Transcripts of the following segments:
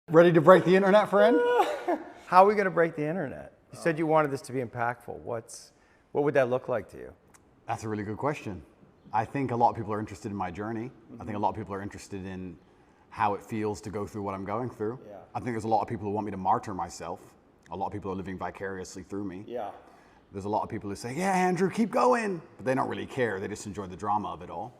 Ready to break the internet, friend? How are we going to break the internet? You said you wanted this to be impactful. What would that look like to you? That's a really good question. I think a lot of people are interested in my journey. I think a lot of people are interested in how it feels to go through what I'm going through. Yeah. I think there's a lot of people who want me to martyr myself. A lot of people are living vicariously through me. Yeah. There's a lot of people who say, yeah, Andrew, keep going. But they don't really care. They just enjoy the drama of it all.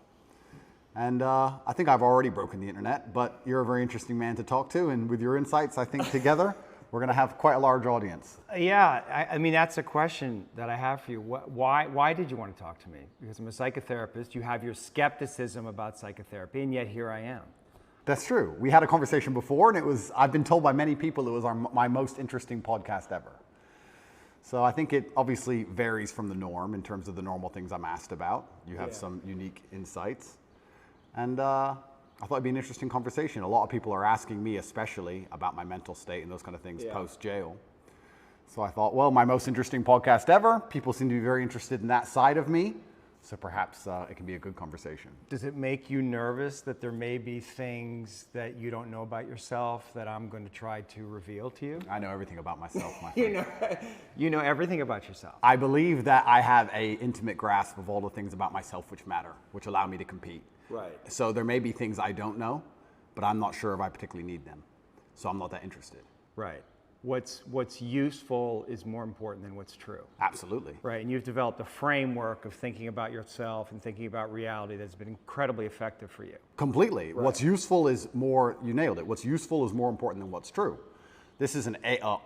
And I think I've already broken the internet, but you're a very interesting man to talk to. And with your insights, I think together, we're going to have quite a large audience. Yeah, I mean, that's a question that I have for you. Why did you want to talk to me? Because I'm a psychotherapist. You have your skepticism about psychotherapy, and yet here I am. That's true. We had a conversation before, and I've been told by many people it was my most interesting podcast ever. So I think it obviously varies from the norm in terms of the normal things I'm asked about. You have some unique insights. And I thought it'd be an interesting conversation. A lot of people are asking me especially about my mental state and those kind of things post-jail. So I thought, well, my most interesting podcast ever. People seem to be very interested in that side of me. So perhaps it can be a good conversation. Does it make you nervous that there may be things that you don't know about yourself that I'm going to try to reveal to you? I know everything about myself, my friend. You know everything about yourself. I believe that I have an intimate grasp of all the things about myself which matter, which allow me to compete. Right. So there may be things I don't know, but I'm not sure if I particularly need them. So I'm not that interested. Right. What's useful is more important than what's true. Absolutely. Right, and you've developed a framework of thinking about yourself and thinking about reality that's been incredibly effective for you. Completely. Right. What's useful is more, you nailed it, what's useful is more important than what's true. This is an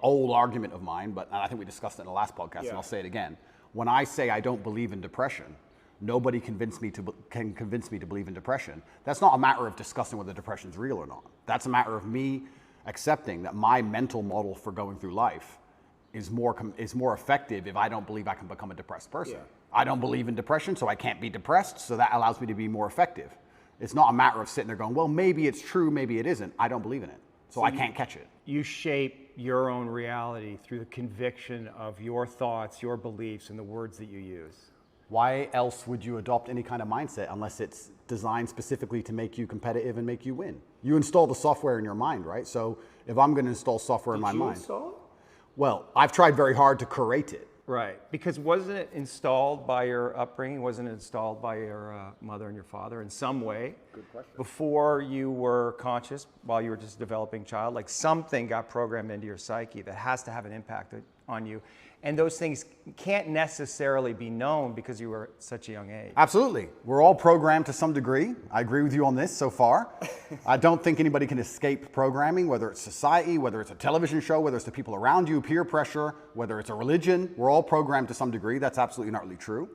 old argument of mine, but I think we discussed it in the last podcast, and I'll say it again. When I say I don't believe in depression, nobody can convince me to believe in depression. That's not a matter of discussing whether depression's real or not. That's a matter of me accepting that my mental model for going through life is more effective if I don't believe I can become a depressed person. Yeah. I don't believe in depression, so I can't be depressed, so that allows me to be more effective. It's not a matter of sitting there going, well, maybe it's true, maybe it isn't. I don't believe in it, so I can't catch it. You shape your own reality through the conviction of your thoughts, your beliefs, and the words that you use. Why else would you adopt any kind of mindset unless it's designed specifically to make you competitive and make you win? You install the software in your mind, right? So if I'm going to install software in my mind. Did you install it? Well, I've tried very hard to curate it. Right, because wasn't it installed by your upbringing? Wasn't it installed by your mother and your father in some way? Good question. Before you were conscious, while you were just a developing child, like something got programmed into your psyche that has to have an impact on you. And those things can't necessarily be known because you were at such a young age. Absolutely. We're all programmed to some degree. I agree with you on this so far. I don't think anybody can escape programming, whether it's society, whether it's a television show, whether it's the people around you, peer pressure, whether it's a religion. We're all programmed to some degree. That's absolutely not really true.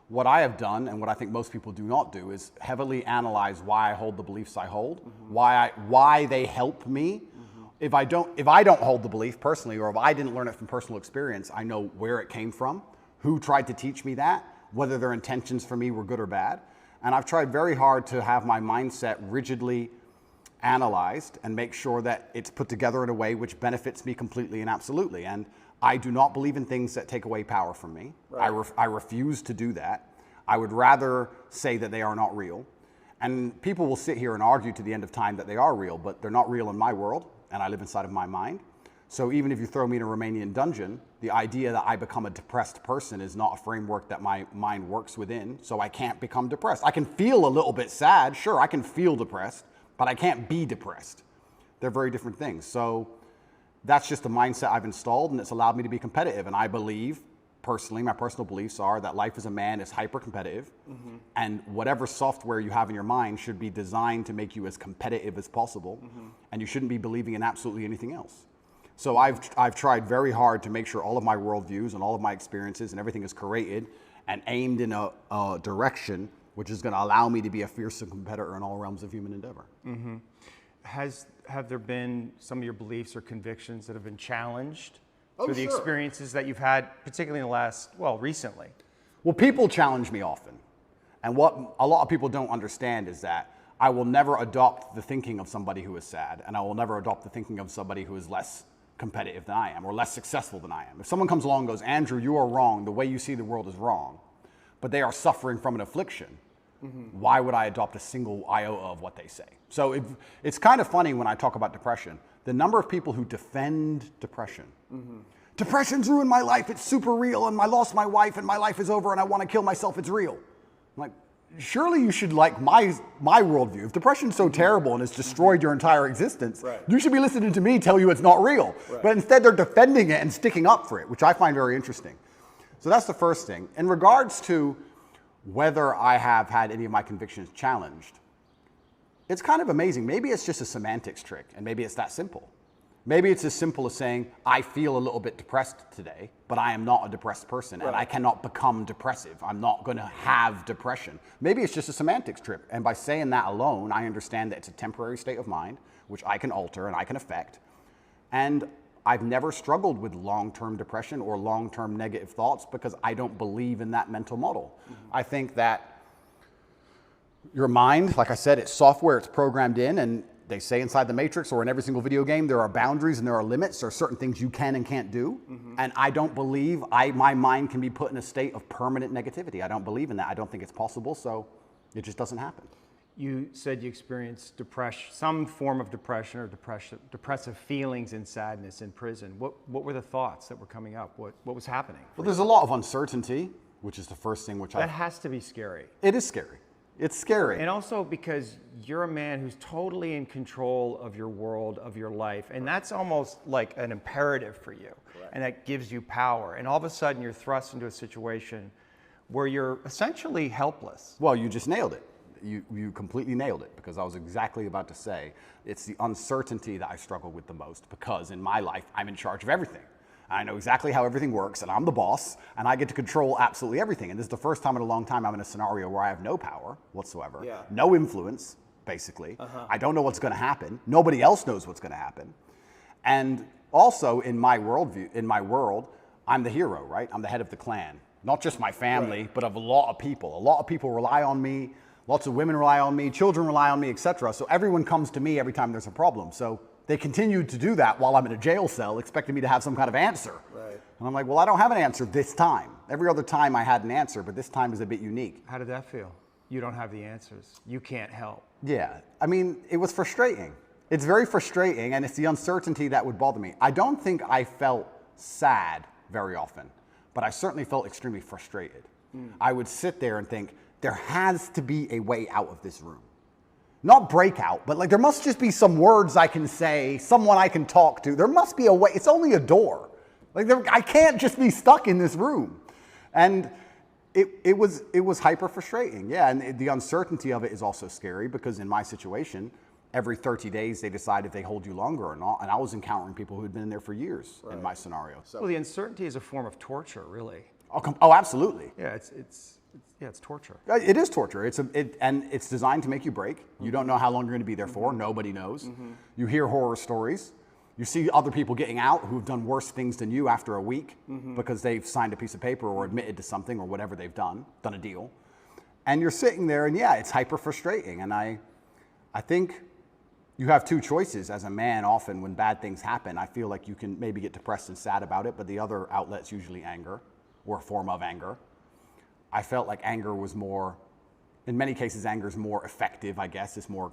What I have done, and what I think most people do not do, is heavily analyze why I hold the beliefs I hold, why they help me. If I don't hold the belief personally, or if I didn't learn it from personal experience, I know where it came from, who tried to teach me that, whether their intentions for me were good or bad. And I've tried very hard to have my mindset rigidly analyzed and make sure that it's put together in a way which benefits me completely and absolutely. And I do not believe in things that take away power from me. Right. I refuse to do that. I would rather say that they are not real. And people will sit here and argue to the end of time that they are real, but they're not real in my world. And I live inside of my mind. So even if you throw me in a Romanian dungeon, the idea that I become a depressed person is not a framework that my mind works within, so I can't become depressed. I can feel a little bit sad, sure, I can feel depressed, but I can't be depressed. They're very different things. So that's just the mindset I've installed, and it's allowed me to be competitive. And I believe, personally, my personal beliefs are that life as a man is hyper-competitive, and whatever software you have in your mind should be designed to make you as competitive as possible, and you shouldn't be believing in absolutely anything else. So I've tried very hard to make sure all of my worldviews and all of my experiences and everything is curated and aimed in a direction which is going to allow me to be a fearsome competitor in all realms of human endeavor. Have there been some of your beliefs or convictions that have been challenged through the experiences that you've had, particularly in the recently? Well, people challenge me often. And what a lot of people don't understand is that I will never adopt the thinking of somebody who is sad, and I will never adopt the thinking of somebody who is less competitive than I am or less successful than I am. If someone comes along and goes, Andrew, you are wrong, the way you see the world is wrong, but they are suffering from an affliction, why would I adopt a single iota of what they say? So it's kind of funny when I talk about depression the number of people who defend depression. Depression's ruined my life, it's super real, and I lost my wife, and my life is over, and I want to kill myself, it's real. I'm like, surely you should like my worldview. If depression's so terrible and it's destroyed your entire existence, you should be listening to me tell you it's not real. But instead they're defending it and sticking up for it, which I find very interesting. So that's the first thing. In regards to whether I have had any of my convictions challenged, it's kind of amazing. Maybe it's just a semantics trick, and maybe it's that simple. Maybe it's as simple as saying, I feel a little bit depressed today, but I am not a depressed person, and I cannot become depressive. I'm not going to have depression. Maybe it's just a semantics trip, and by saying that alone, I understand that it's a temporary state of mind, which I can alter and I can affect. And I've never struggled with long-term depression or long-term negative thoughts because I don't believe in that mental model. I think that your mind, like I said, it's software, it's programmed in, and they say inside the Matrix or in every single video game, there are boundaries and there are limits. There are certain things you can and can't do. And I don't believe my mind can be put in a state of permanent negativity. I don't believe in that. I don't think it's possible, so it just doesn't happen. You said you experienced depression, some form of depression or depressive feelings and sadness in prison. What were the thoughts that were coming up? What was happening? Well, there's a lot of uncertainty, which is the first thing That has to be scary. It is scary. It's scary. And also because you're a man who's totally in control of your world, of your life, and that's almost like an imperative for you. And that gives you power. And all of a sudden you're thrust into a situation where you're essentially helpless. Well, you just nailed it. You completely nailed it, because I was exactly about to say it's the uncertainty that I struggle with the most, because in my life I'm in charge of everything. I know exactly how everything works, and I'm the boss, and I get to control absolutely everything. And this is the first time in a long time I'm in a scenario where I have no power whatsoever, no influence, basically. I don't know what's going to happen. Nobody else knows what's going to happen. And also in my worldview, in my world, I'm the hero, right? I'm the head of the clan. Not just my family, but of a lot of people. A lot of people rely on me. Lots of women rely on me. Children rely on me, etc. So everyone comes to me every time there's a problem. So they continued to do that while I'm in a jail cell, expecting me to have some kind of answer. And I'm like, well, I don't have an answer this time. Every other time I had an answer, but this time is a bit unique. How did that feel? You don't have the answers. You can't help. Yeah, I mean, it was frustrating. It's very frustrating, and it's the uncertainty that would bother me. I don't think I felt sad very often, but I certainly felt extremely frustrated. I would sit there and think, there has to be a way out of this room. Not breakout, but like there must just be some words I can say, someone I can talk to. There must be a way. It's only a door. Like I can't just be stuck in this room. And it was hyper frustrating. Yeah, and the uncertainty of it is also scary, because in my situation, every 30 days they decide if they hold you longer or not. And I was encountering people who had been in there for years in my scenario. So. Well, the uncertainty is a form of torture, really. Oh, absolutely. Yeah, it's torture. It is torture. And it's designed to make you break. You don't know how long you're going to be there for. Nobody knows. You hear horror stories. You see other people getting out who've done worse things than you after a week because they've signed a piece of paper or admitted to something or whatever they've done a deal. And you're sitting there, and yeah, it's hyper frustrating. And I think you have two choices as a man. Often when bad things happen, I feel like you can maybe get depressed and sad about it, but the other outlet's usually anger or a form of anger. I felt like anger was more, in many cases, anger is more effective, I guess. It's more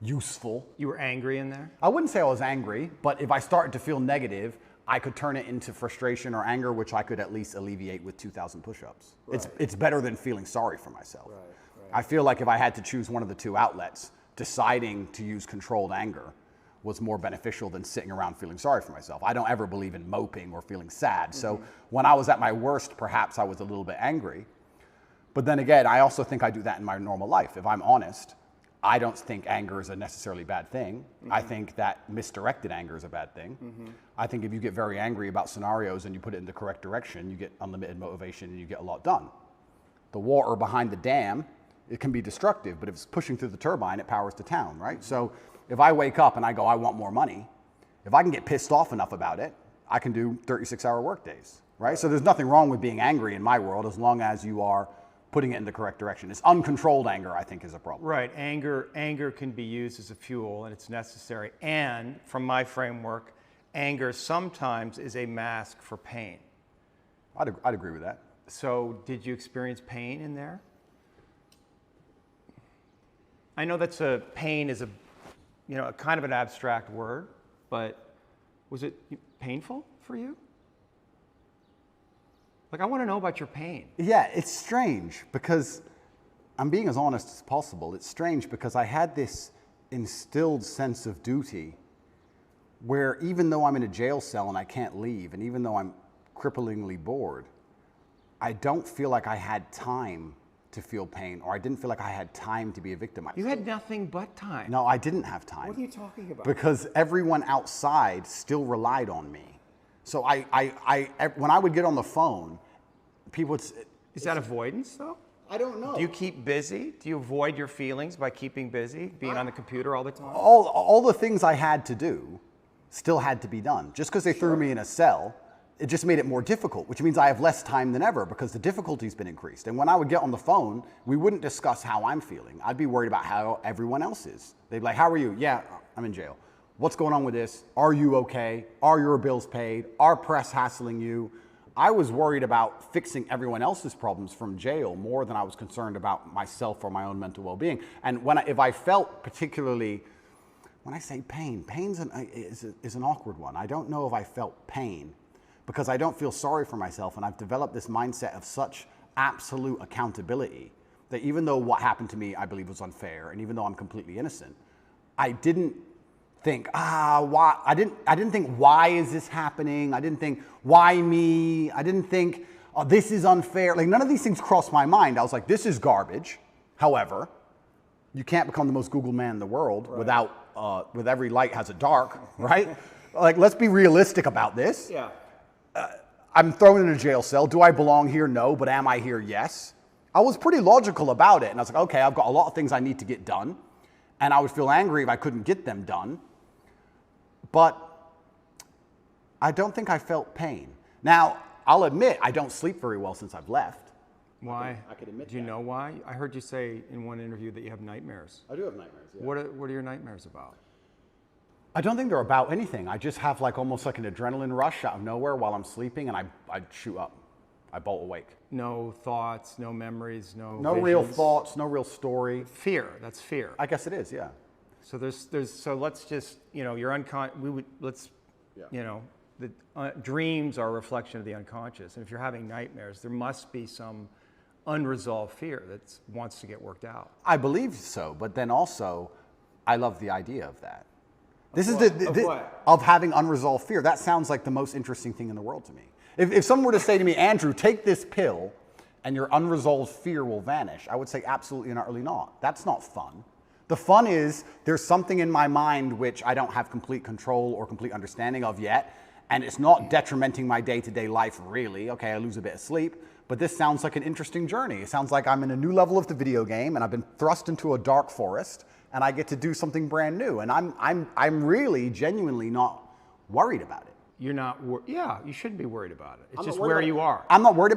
useful. You were angry in there? I wouldn't say I was angry, but if I started to feel negative, I could turn it into frustration or anger, which I could at least alleviate with 2,000 push-ups. It's better than feeling sorry for myself. I feel like if I had to choose one of the two outlets, deciding to use controlled anger was more beneficial than sitting around feeling sorry for myself. I don't ever believe in moping or feeling sad. So when I was at my worst, perhaps I was a little bit angry. But then again, I also think I do that in my normal life. If I'm honest, I don't think anger is a necessarily bad thing. I think that misdirected anger is a bad thing. I think if you get very angry about scenarios and you put it in the correct direction, you get unlimited motivation and you get a lot done. The water behind the dam, it can be destructive, but if it's pushing through the turbine, it powers the town, right? So if I wake up and I go, I want more money, if I can get pissed off enough about it, I can do 36-hour work days, right? So there's nothing wrong with being angry in my world as long as you are putting it in the correct direction. It's uncontrolled anger, I think, is a problem. Right, anger can be used as a fuel, and it's necessary. And from my framework, anger sometimes is a mask for pain. I'd agree with that. So did you experience pain in there? I know pain is a kind of an abstract word, but was it painful for you? Like, I want to know about your pain. Yeah, it's strange because I'm being as honest as possible. It's strange because I had this instilled sense of duty where even though I'm in a jail cell and I can't leave, and even though I'm cripplingly bored, I don't feel like I had time to feel pain, or I didn't feel like I had time to be a victim. You had nothing but time. No, I didn't have time. What are you talking about? Because everyone outside still relied on me. So when I would get on the phone, people would... Is that avoidance, though? I don't know. Do you keep busy? Do you avoid your feelings by keeping busy, being on the computer all the time? All the things I had to do still had to be done. Just because they threw me in a cell, it just made it more difficult, which means I have less time than ever because the difficulty's been increased. And when I would get on the phone, we wouldn't discuss how I'm feeling. I'd be worried about how everyone else is. They'd be like, how are you? Yeah, I'm in jail. What's going on with this? Are you okay? Are your bills paid? Are press hassling you? I was worried about fixing everyone else's problems from jail more than I was concerned about myself or my own mental well-being. And if I felt particularly, when I say pain, is an awkward one. I don't know if I felt pain because I don't feel sorry for myself, and I've developed this mindset of such absolute accountability that even though what happened to me I believe was unfair, and even though I'm completely innocent, I didn't think, why? I didn't think, why is this happening? I didn't think, why me? I didn't think, oh, this is unfair. Like, none of these things crossed my mind. I was like, this is garbage. However, you can't become the most Googled man in the world without, with every light has a dark, right? Like, let's be realistic about this. Yeah. I'm thrown in a jail cell. Do I belong here? No. But am I here? Yes. I was pretty logical about it. And I was like, okay, I've got a lot of things I need to get done. And I would feel angry if I couldn't get them done. But I don't think I felt pain. Now, I'll admit I don't sleep very well since I've left. Why? I could admit Do you know why? I heard you say in one interview that you have nightmares. I do have nightmares, yeah. What are your nightmares about? I don't think they're about anything. I just have like almost like an adrenaline rush out of nowhere while I'm sleeping, and I shoot up. I bolt awake. No thoughts, no memories, no real visions? thoughts, no real story. Fear. That's fear. I guess it is, yeah. So so let's just, you're the dreams are a reflection of the unconscious. And if you're having nightmares, there must be some unresolved fear that wants to get worked out. I believe so, but then also, I love the idea of that. Of having unresolved fear. That sounds like the most interesting thing in the world to me. If someone were to say to me, Andrew, take this pill and your unresolved fear will vanish, I would say absolutely and utterly not. That's not fun. The fun is there's something in my mind which I don't have complete control or complete understanding of yet, and it's not detrimenting my day-to-day life really. Okay, I lose a bit of sleep, but this sounds like an interesting journey. It sounds like I'm in a new level of the video game and I've been thrust into a dark forest and I get to do something brand new, and I'm really genuinely not worried about it. You're not, yeah, you shouldn't be worried about it. It's just where you are. I'm not worried about it.